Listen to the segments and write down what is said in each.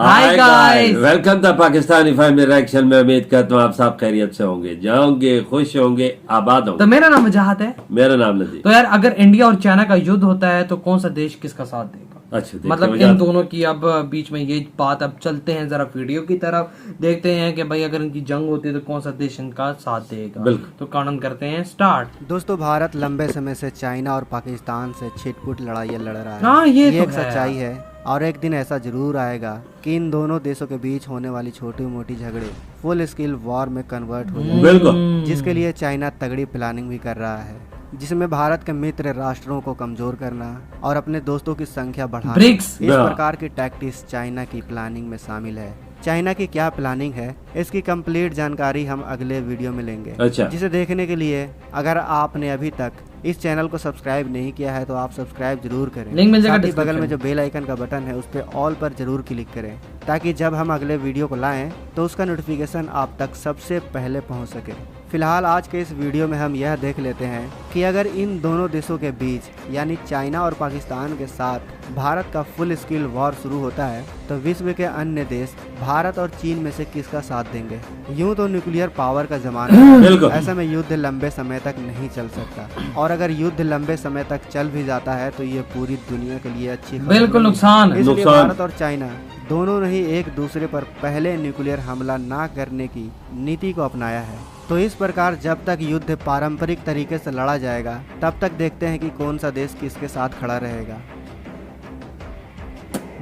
Hi guys, welcome the Pakistani family reaction में। उम्मीद करता हूँ आप सब खैरियत से होंगे, जाओगे, खुश होंगे, आबाद होंगे। तो मेरा नाम वजाहत है। मेरा नाम नदीम। तो यार अगर इंडिया और चाइना का युद्ध होता है तो कौन सा देश किसका साथ देगा? अच्छा, मतलब इन दोनों की अब बीच में ये बात, अब चलते हैं जरा वीडियो की तरफ, देखते हैं कि भाई अगर इनकी जंग होती है तो कौन सा देश इनका साथ देगा। तो कानून करते हैं स्टार्ट। दोस्तों, भारत लंबे समय से चाइना और पाकिस्तान से छिटपुट लड़ाइयाँ लड़ रहा है। हाँ, ये तो एक सच्चाई है और एक दिन ऐसा जरूर आएगा कि इन दोनों देशों के बीच होने वाली छोटी मोटी झगड़े फुल स्केल वॉर में कन्वर्ट हो जाए, जिसके लिए चाइना तगड़ी प्लानिंग भी कर रहा है, जिसमें भारत के मित्र राष्ट्रों को कमजोर करना और अपने दोस्तों की संख्या बढ़ाना। इस प्रकार की टैक्टिक्स चाइना की प्लानिंग में शामिल है। चाइना की क्या प्लानिंग है, इसकी कंप्लीट जानकारी हम अगले वीडियो में लेंगे। जिसे देखने के लिए अगर आपने अभी तक इस चैनल को सब्सक्राइब नहीं किया है तो आप सब्सक्राइब जरूर करें। लिंक मिल जाएगा साथ ही बगल में जो बेल आइकन का बटन है उस पर ऑल पर जरूर क्लिक करें, ताकि जब हम अगले वीडियो को लाएं तो उसका नोटिफिकेशन आप तक सबसे पहले पहुंच सके। फिलहाल आज के इस वीडियो में हम यह देख लेते हैं कि अगर इन दोनों देशों के बीच यानी चाइना और पाकिस्तान के साथ भारत का फुल स्केल वॉर शुरू होता है तो विश्व के अन्य देश भारत और चीन में से किसका साथ देंगे। यूं तो न्यूक्लियर पावर का जमाना है, ऐसे में युद्ध लंबे समय तक नहीं चल सकता, और अगर युद्ध लंबे समय तक चल भी जाता है तो ये पूरी दुनिया के लिए अच्छी बिल्कुल नुकसान है। इसलिए भारत और चाइना दोनों ने ही एक दूसरे पर पहले न्यूक्लियर हमला ना करने की नीति को अपनाया है। तो इस प्रकार जब तक युद्ध पारंपरिक तरीके से लड़ा जाएगा तब तक देखते हैं कि कौन सा देश किसके साथ खड़ा रहेगा।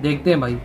देखते हैं भाई।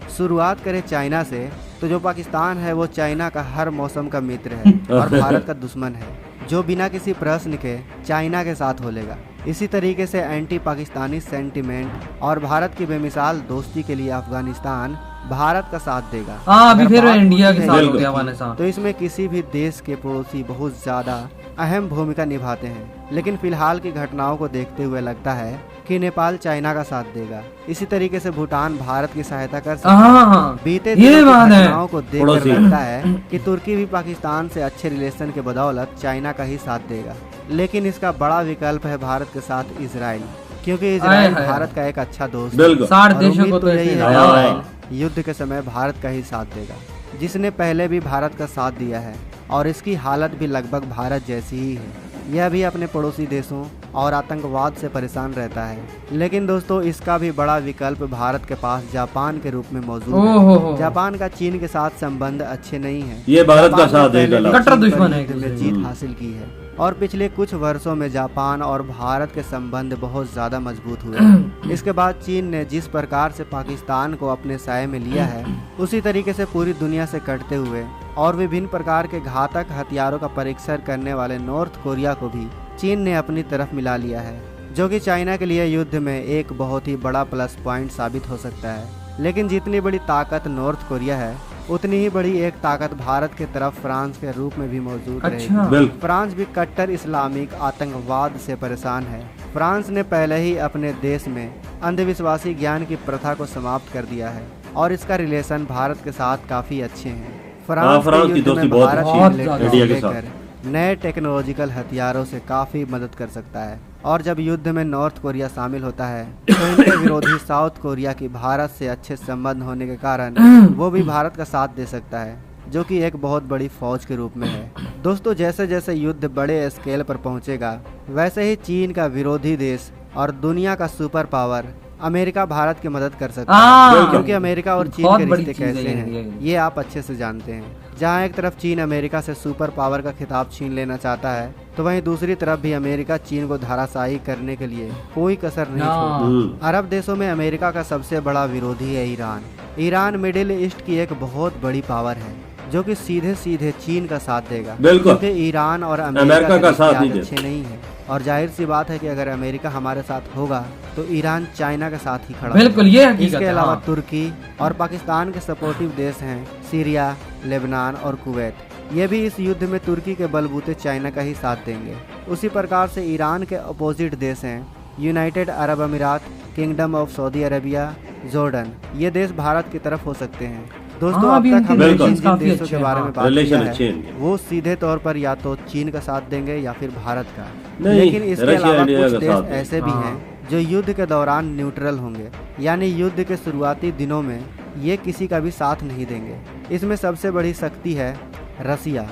शुरुआत करें चाइना से, तो जो पाकिस्तान है वो चाइना का हर मौसम का मित्र है और भारत का दुश्मन है, जो बिना किसी प्रश्न के चाइना के साथ होलेगा। इसी तरीके से एंटी पाकिस्तानी सेंटिमेंट और भारत की बेमिसाल दोस्ती के लिए अफगानिस्तान भारत का साथ देगा। अभी फिर इंडिया के साथ हो गया अफगानिस्तान। तो इसमें किसी भी देश के पड़ोसी बहुत ज्यादा अहम भूमिका निभाते हैं, लेकिन फिलहाल की घटनाओं को देखते हुए लगता है कि नेपाल चाइना का साथ देगा। इसी तरीके से भूटान भारत की सहायता कर सकता है। बीते दिनों की घटनाओं को देखकर लगता है कि तुर्की भी पाकिस्तान से अच्छे रिलेशन के बदौलत चाइना का ही साथ देगा। लेकिन इसका बड़ा विकल्प है भारत के साथ इजराइल, क्योंकि इजराइल भारत का एक अच्छा दोस्त है। 60 देशों को तो यही है इजराइल युद्ध के समय भारत का ही साथ देगा, जिसने पहले भी भारत का साथ दिया है और इसकी हालत भी लगभग भारत जैसी ही है। यह भी अपने पड़ोसी देशों और आतंकवाद से परेशान रहता है। लेकिन दोस्तों, इसका भी बड़ा विकल्प भारत के पास जापान के रूप में मौजूद है। जापान का चीन के साथ संबंध अच्छे नहीं है। ये भारत का साथ देगा, कट्टर दुश्मन है। जीत हासिल की है और पिछले कुछ वर्षों में जापान और भारत के संबंध बहुत ज्यादा मजबूत हुए। इसके बाद चीन ने जिस प्रकार से पाकिस्तान को अपने साये में लिया है, उसी तरीके से पूरी दुनिया से कटते हुए और विभिन्न प्रकार के घातक हथियारों का परीक्षण करने वाले नॉर्थ कोरिया को भी चीन ने अपनी तरफ मिला लिया है, जो कि चाइना के लिए युद्ध में एक बहुत ही बड़ा प्लस पॉइंट साबित हो सकता है। लेकिन जितनी बड़ी ताकत नॉर्थ कोरिया है, उतनी ही बड़ी एक ताकत भारत के तरफ फ्रांस के रूप में भी मौजूद रहेगी। फ्रांस भी कट्टर इस्लामिक आतंकवाद से परेशान है। फ्रांस ने पहले ही अपने देश में अंधविश्वासी ज्ञान की प्रथा को समाप्त कर दिया है और इसका रिलेशन भारत के साथ काफी अच्छे हैं। फ्रांस की दोस्ती भारत लेकर नए टेक्नोलॉजिकल हथियारों से काफी मदद कर सकता है, और जब युद्ध में नॉर्थ कोरिया शामिल होता है तो इनके विरोधी साउथ कोरिया की भारत से अच्छे संबंध होने के कारण वो भी भारत का साथ दे सकता है, जो कि एक बहुत बड़ी फौज के रूप में है। दोस्तों, जैसे जैसे युद्ध बड़े स्केल पर पहुंचेगा, वैसे ही चीन का विरोधी देश और दुनिया का सुपर पावर अमेरिका भारत की मदद कर सकता है, क्योंकि अमेरिका और चीन के रिश्ते कैसे हैं ये आप अच्छे से जानते हैं। जहां एक तरफ चीन अमेरिका से सुपर पावर का खिताब छीन लेना चाहता है, तो वहीं दूसरी तरफ भी अमेरिका चीन को धराशायी करने के लिए कोई कसर नहीं छोड़ता। अरब देशों में अमेरिका का सबसे बड़ा विरोधी है ईरान। ईरान मिडिल ईस्ट की एक बहुत बड़ी पावर है, जो कि सीधे सीधे चीन का साथ देगा, क्योंकि ईरान और अमेरिका का साथ अच्छे नहीं है। और जाहिर सी बात है कि अगर अमेरिका हमारे साथ होगा तो ईरान चाइना के साथ ही खड़ा बिल्कुल, ये हकीकत है। इसके अलावा तुर्की और पाकिस्तान के सपोर्टिव देश हैं सीरिया, लेबनान और कुवैत। ये भी इस युद्ध में तुर्की के बलबूते चाइना का ही साथ देंगे। उसी प्रकार से ईरान के अपोजिट देश हैं यूनाइटेड अरब अमीरात, kingdom of Saudi Arabia, Jordan. ये देश भारत की तरफ हो सकते हैं। दोस्तों, अब तक हमने जिन देशों के बारे में बात किया है वो सीधे तौर पर या तो चीन का साथ देंगे या फिर भारत का। लेकिन इसके अलावा कुछ देश ऐसे भी हैं जो युद्ध के दौरान न्यूट्रल होंगे, यानी युद्ध के शुरुआती दिनों में ये किसी का भी साथ नहीं देंगे। इसमें सबसे बड़ी शक्ति है रसिया।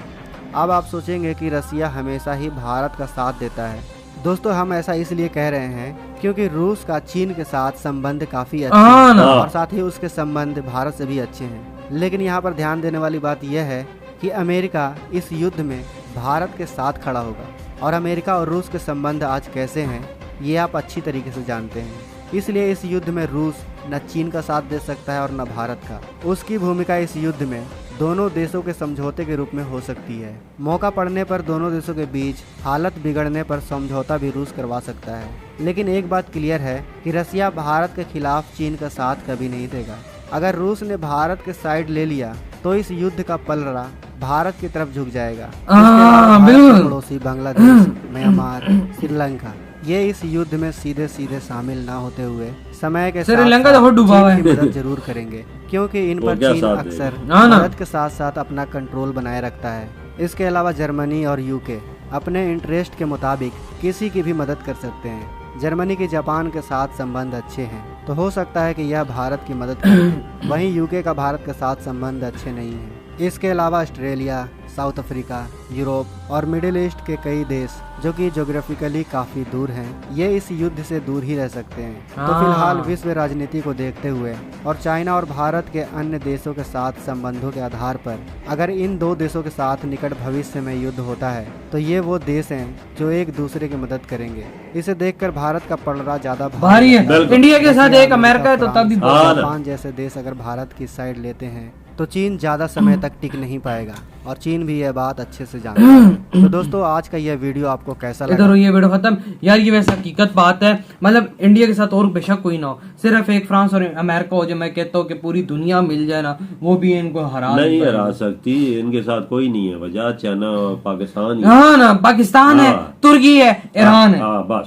अब आप सोचेंगे कि रसिया हमेशा ही भारत का साथ देता है। दोस्तों, हम ऐसा इसलिए कह रहे हैं क्योंकि रूस का चीन के साथ संबंध काफ़ी अच्छे हैं और साथ ही उसके संबंध भारत से भी अच्छे हैं। लेकिन यहाँ पर ध्यान देने वाली बात यह है कि अमेरिका इस युद्ध में भारत के साथ खड़ा होगा। और अमेरिका और रूस के संबंध आज कैसे हैं ये आप अच्छी तरीके से जानते हैं। इसलिए इस युद्ध में रूस न चीन का साथ दे सकता है और न भारत का। उसकी भूमिका इस युद्ध में दोनों देशों के समझौते के रूप में हो सकती है। मौका पड़ने पर दोनों देशों के बीच हालत बिगड़ने पर समझौता भी रूस करवा सकता है। लेकिन एक बात क्लियर है कि रसिया भारत के खिलाफ चीन का साथ कभी नहीं देगा। अगर रूस ने भारत के साइड ले लिया तो इस युद्ध का पलड़ा भारत की तरफ झुक जाएगा। पड़ोसी बांग्लादेश, म्यांमार, श्रीलंका ये इस युद्ध में सीधे सीधे शामिल ना होते हुए समय के श्रीलंका तो डूबा हुआ है, मदद जरूर करेंगे क्योंकि इन पर चीन अक्सर भारत के साथ साथ अपना कंट्रोल बनाए रखता है। इसके अलावा जर्मनी और यूके अपने इंटरेस्ट के मुताबिक किसी की भी मदद कर सकते हैं। जर्मनी के जापान के साथ संबंध अच्छे हैं तो हो सकता है कि यह भारत की मदद करे। वहीं यूके का भारत के साथ संबंध अच्छे नहीं हैं। इसके अलावा ऑस्ट्रेलिया, साउथ अफ्रीका, यूरोप और मिडिल ईस्ट के कई देश जो कि ज्योग्राफिकली काफ़ी दूर हैं, ये इस युद्ध से दूर ही रह सकते हैं। तो फिलहाल विश्व राजनीति को देखते हुए और चाइना और भारत के अन्य देशों के साथ संबंधों के आधार पर अगर इन दो देशों के साथ निकट भविष्य में युद्ध होता है तो ये वो देश हैं जो एक दूसरे की मदद करेंगे। इसे देखकर भारत का पलड़ा ज्यादा भारी है। इंडिया के साथ एक अमेरिका है तो तब भी जापान जैसे देश अगर भारत की साइड लेते हैं तो चीन ज़्यादा समय तक टिक नहीं पाएगा और चीन भी यह बात अच्छे से जानता है। तो दोस्तों, आज का यह वीडियो आपको कैसा लगा? इधर ये वीडियो खत्म। यार ये वैसे हकीकत बात है, मतलब इंडिया के साथ और बेशक कोई ना हो, सिर्फ एक फ्रांस और अमेरिका हो जो मैं कहता हूँ कि पूरी दुनिया मिल जाए ना, वो भी इनको नहीं हरा सकती। इनके साथ कोई नहीं है वजह, चाइना पाकिस्तान। हाँ ना, पाकिस्तान है, तुर्की है, ईरान है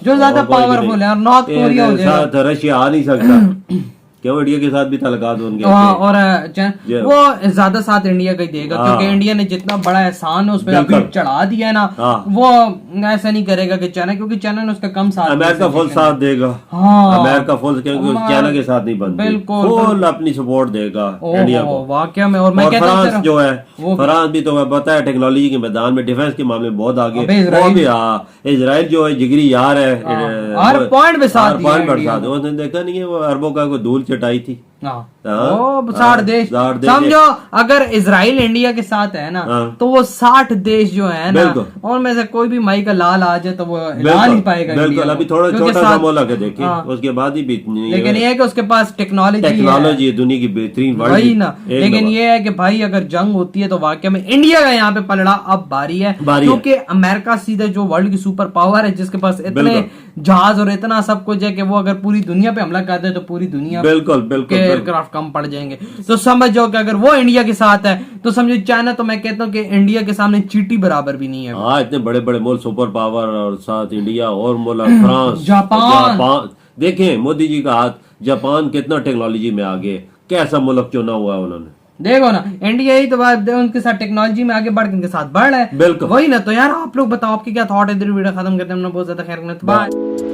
जो ज्यादा पावरफुल है और नॉर्थ कोरिया हो जाएगा। रशिया आ नहीं सकता क्यों? इंडिया के साथ भी तलका दो उनके। और वो ज्यादा साथ इंडिया का ही देगा क्योंकि इंडिया ने जितना बड़ा एहसान है उस पर अभी चढ़ा दिया है ना, वो ऐसा नहीं करेगा कि चाइना, क्योंकि चाइना ने उसका कम साथ, अमेरिका फुल साथ देगा। अमेरिका फुल, क्योंकि चाइना के साथ नहीं बनती, बिल्कुल फुल अपनी सपोर्ट देगा इंडिया को वाकई में। और मैं कहता हूं फ्रांस जो है, फ्रांस भी तो पता है टेक्नोलॉजी के मैदान में, डिफेंस के मामले में बहुत आगे। इजराइल जो है जिगरी यार है, हर पॉइंट पे साथ देखा नहीं है वो अरबों का धूल चटाई थी। देश समझो, अगर इजराइल इंडिया के साथ है ना तो वो 60 देश जो है ना, और में से कोई भी माई का लाल आ जाए तो वो हिला नहीं पाएगा। बिल्कुल, अभी थोड़ा छोटा सा मुल्क है देखिए, उसके बाद ही लेकिन ये है कि उसके पास टेक्नोलॉजी है दुनिया की बेहतरीन, वही ना। लेकिन ये है कि भाई अगर जंग होती है तो वाकई में इंडिया का यहाँ पे पलड़ा अब बारी है, क्योंकि अमेरिका सीधे जो वर्ल्ड की सुपर पावर है, जिसके पास इतने जहाज और इतना सब कुछ है कि वो अगर पूरी दुनिया पे हमला कर दे तो पूरी दुनिया के एयरक्राफ्ट कम पड़ जाएंगे। तो समझ जाओ कि अगर वो इंडिया के साथ है तो समझो चाइना, तो मैं कहता हूँ कि इंडिया के सामने चींटी बराबर भी नहीं है। हाँ, इतने बड़े बड़े मुल्क सुपर पावर और साथ इंडिया और मुल्क फ्रांस, जापान। देखें मोदी जी का हाथ, जापान कितना टेक्नोलॉजी में आगे, कैसा मुल्क चुना हुआ है उन्होंने। देखो ना, इंडिया ही तो उनके साथ टेक्नोलॉजी में आगे बढ़ के उनके साथ बढ़ रहा है। बिल्कुल, वही ना। तो यार आप लोग बताओ आपके क्या थॉट है? वीडियो खत्म करते हैं, बहुत ज्यादा खैर। बाय।